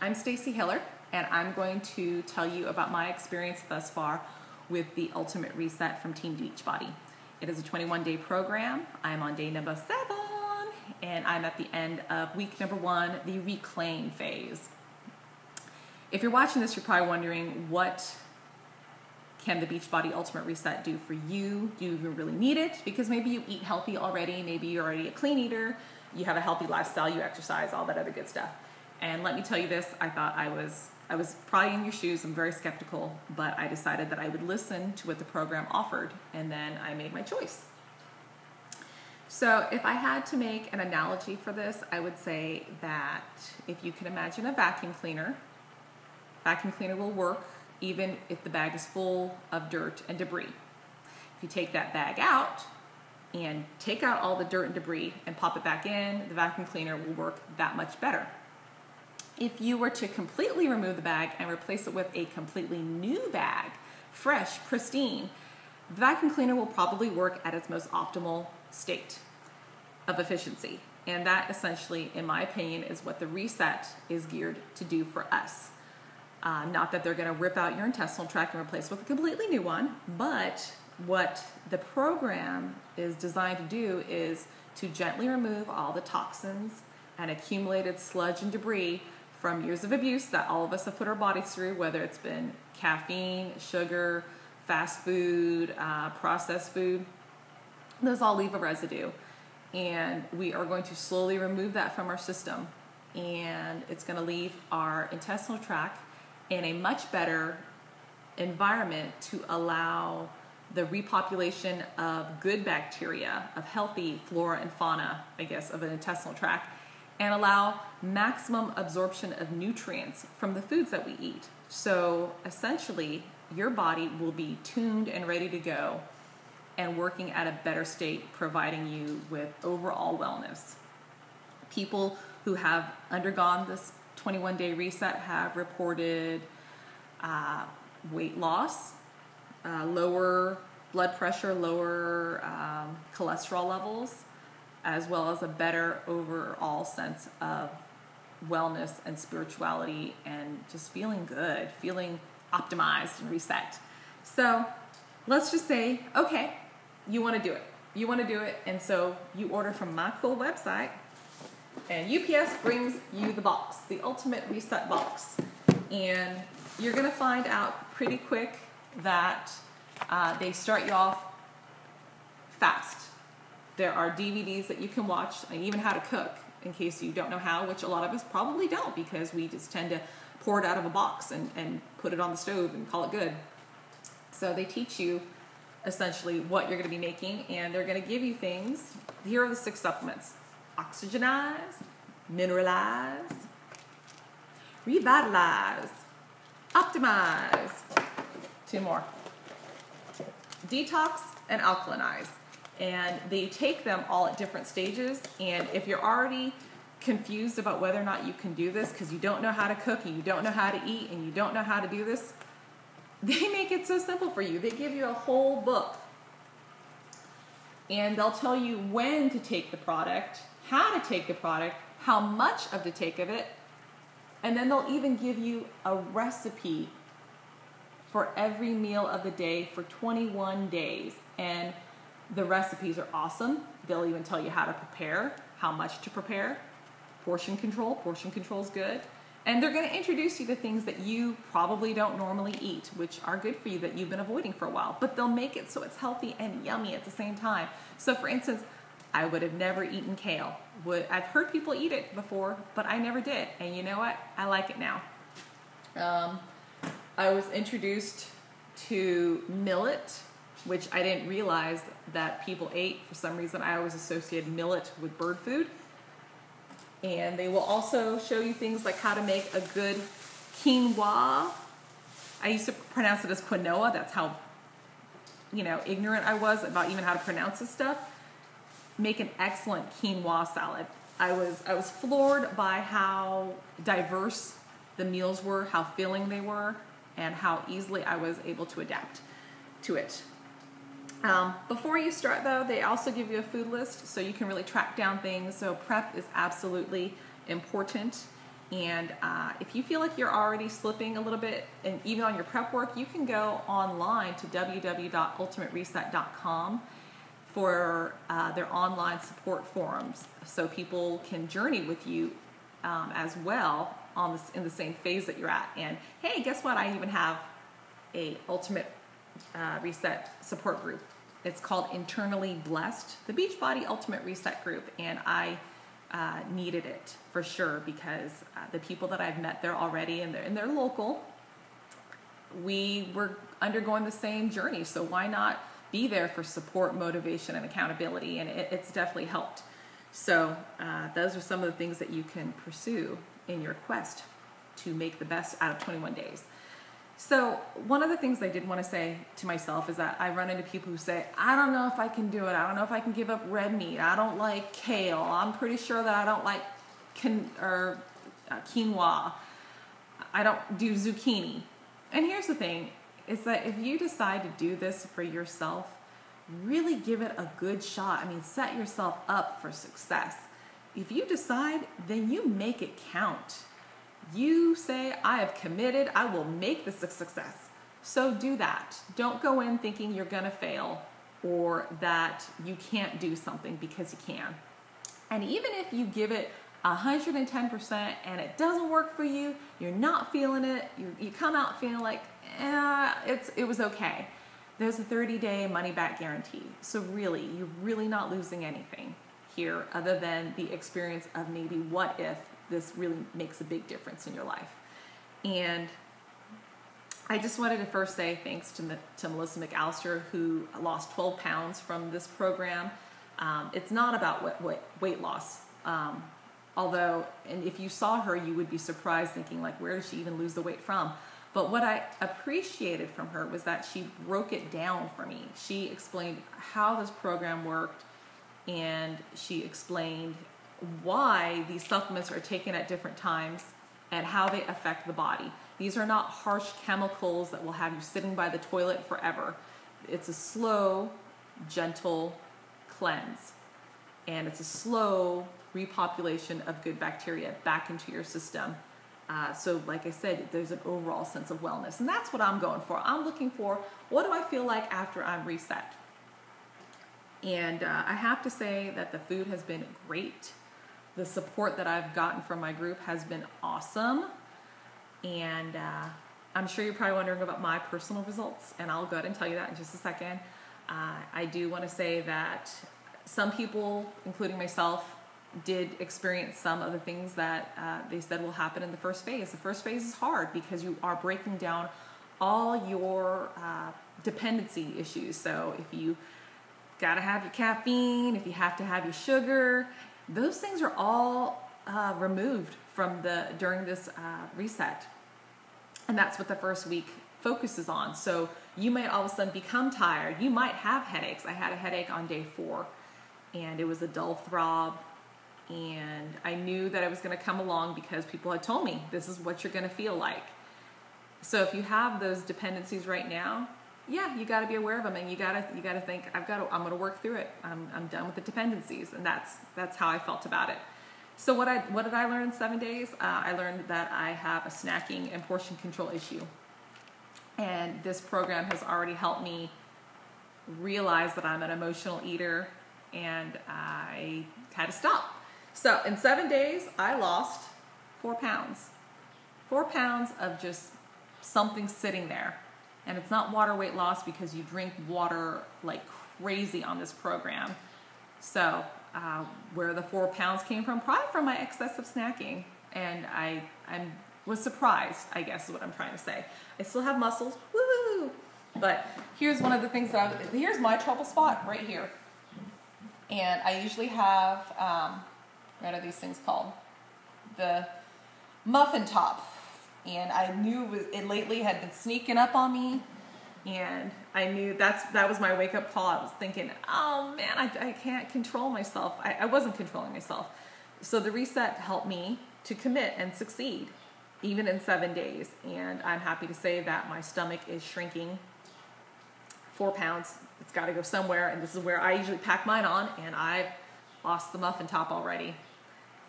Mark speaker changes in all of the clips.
Speaker 1: I'm Stacy Hiller, and I'm going to tell you about my experience thus far with the Ultimate Reset from Team Beachbody. It is a 21-day program. I'm on day number 7, and I'm at the end of week number 1, the reclaim phase. If you're watching this, you're probably wondering, what can the Beachbody Ultimate Reset do for you? Do you really need it? Because maybe you eat healthy already, maybe you're already a clean eater, you have a healthy lifestyle, you exercise, all that other good stuff. And let me tell you this, I thought I was probably in your shoes. I'm very skeptical, but I decided that I would listen to what the program offered, and then I made my choice. So if I had to make an analogy for this, I would say that if you can imagine a vacuum cleaner will work even if the bag is full of dirt and debris. If you take that bag out and take out all the dirt and debris and pop it back in, the vacuum cleaner will work that much better. If you were to completely remove the bag and replace it with a completely new bag, fresh, pristine, the vacuum cleaner will probably work at its most optimal state of efficiency. And that essentially, in my opinion, is what the reset is geared to do for us. Not that they're going to rip out your intestinal tract and replace it with a completely new one, but what the program is designed to do is to gently remove all the toxins and accumulated sludge and debris from years of abuse that all of us have put our bodies through, whether it's been caffeine, sugar, fast food, processed food. Those all leave a residue. And we are going to slowly remove that from our system. And it's going to leave our intestinal tract in a much better environment to allow the repopulation of good bacteria, of healthy flora and fauna, I guess, of an intestinal tract, and allow maximum absorption of nutrients from the foods that we eat. So essentially, your body will be tuned and ready to go and working at a better state, providing you with overall wellness. People who have undergone this 21-day reset have reported weight loss, lower blood pressure, lower cholesterol levels, as well as a better overall sense of wellness and spirituality and just feeling good, feeling optimized and reset. So let's just say, okay, you want to do it. You want to do it, and so you order from my cool website, and UPS brings you the box, the Ultimate Reset box. And you're going to find out pretty quick that they start you off fast. There are DVDs that you can watch, and even how to cook, in case you don't know how, which a lot of us probably don't, because we just tend to pour it out of a box and put it on the stove and call it good. So they teach you essentially what you're going to be making, and they're going to give you things. Here are the 6 supplements: oxygenize, mineralize, revitalize, optimize, 2 more, detox, and alkalinize. And they take them all at different stages. And if you're already confused about whether or not you can do this because you don't know how to cook and you don't know how to eat and you don't know how to do this, they make it so simple for you. They give you a whole book. And they'll tell you when to take the product, how to take the product, how much of to take of it, and then they'll even give you a recipe for every meal of the day for 21 days. And the recipes are awesome. They'll even tell you how to prepare, how much to prepare, portion control. Portion control is good. And they're going to introduce you to things that you probably don't normally eat, which are good for you, that you've been avoiding for a while. But they'll make it so it's healthy and yummy at the same time. So for instance, I would have never eaten kale. I've heard people eat it before, but I never did. And you know what? I like it now. I was introduced to millet, which I didn't realize that people ate. For some reason, I always associated millet with bird food. And they will also show you things like how to make a good quinoa. I used to pronounce it as quinoa. That's how, ignorant I was about even how to pronounce this stuff. Make an excellent quinoa salad. I was floored by how diverse the meals were, how filling they were, and how easily I was able to adapt to it. Before you start, though, they also give you a food list so you can really track down things. So prep is absolutely important. And if you feel like you're already slipping a little bit, and even on your prep work, you can go online to www.ultimatereset.com for their online support forums, so people can journey with you as well on this, in the same phase that you're at. And hey, guess what? I even have a Ultimate Reset support group. It's called Internally Blessed, the Beachbody Ultimate Reset group, and I needed it for sure because the people that I've met there already, and they're local, we were undergoing the same journey. So why not be there for support, motivation, and accountability? And it's definitely helped. So those are some of the things that you can pursue in your quest to make the best out of 21 days. So one of the things I did want to say to myself is that I run into people who say, I don't know if I can do it. I don't know if I can give up red meat. I don't like kale. I'm pretty sure that I don't like quinoa. I don't do zucchini. And here's the thing, is that if you decide to do this for yourself, really give it a good shot. I mean, set yourself up for success. If you decide, then you make it count. You say, I have committed, I will make this a success. So do that. Don't go in thinking you're gonna fail or that you can't do something, because you can. And even if you give it 110% and it doesn't work for you, you're not feeling it, you come out feeling like, it was okay. There's a 30-day money-back guarantee. So really, you're really not losing anything here other than the experience of maybe what if this really makes a big difference in your life. And I just wanted to first say thanks to Melissa McAllister, who lost 12 pounds from this program. It's not about weight loss. Although, and if you saw her, you would be surprised thinking like, where did she even lose the weight from? But what I appreciated from her was that she broke it down for me. She explained how this program worked, and she explained why these supplements are taken at different times and how they affect the body. These are not harsh chemicals that will have you sitting by the toilet forever. It's a slow, gentle cleanse, and it's a slow repopulation of good bacteria back into your system. So like I said, there's an overall sense of wellness, and that's what I'm going for. I'm looking for, what do I feel like after I'm reset? And I have to say that the food has been great. The support that I've gotten from my group has been awesome. And I'm sure you're probably wondering about my personal results, and I'll go ahead and tell you that in just a second. I do want to say that some people, including myself, did experience some of the things that they said will happen in the first phase. The first phase is hard because you are breaking down all your dependency issues. So if you gotta have your caffeine, if you have to have your sugar, those things are all removed from during this reset. And that's what the first week focuses on. So you might all of a sudden become tired. You might have headaches. I had a headache on day 4, and it was a dull throb. And I knew that it was going to come along because people had told me this is what you're going to feel like. So if you have those dependencies right now, yeah, you got to be aware of them, and you got to think, I'm going to work through it. I'm done with the dependencies, and that's how I felt about it. So what did I learn in 7 days? I learned that I have a snacking and portion control issue, and this program has already helped me realize that I'm an emotional eater, and I had to stop. So in 7 days, I lost 4 pounds. 4 pounds of just something sitting there. And it's not water weight loss because you drink water like crazy on this program. So where the 4 pounds came from, probably from my excessive snacking. And I was surprised, I guess is what I'm trying to say. I still have muscles, woo! But here's one of the things here's my trouble spot right here. And I usually have, what are these things called? The muffin top. And I knew it lately had been sneaking up on me. And I knew that was my wake-up call. I was thinking, oh man, I can't control myself. I wasn't controlling myself. So the reset helped me to commit and succeed, even in 7 days. And I'm happy to say that my stomach is shrinking 4 pounds. It's got to go somewhere, and this is where I usually pack mine on, and I've lost the muffin top already.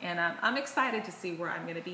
Speaker 1: And I'm excited to see where I'm going to be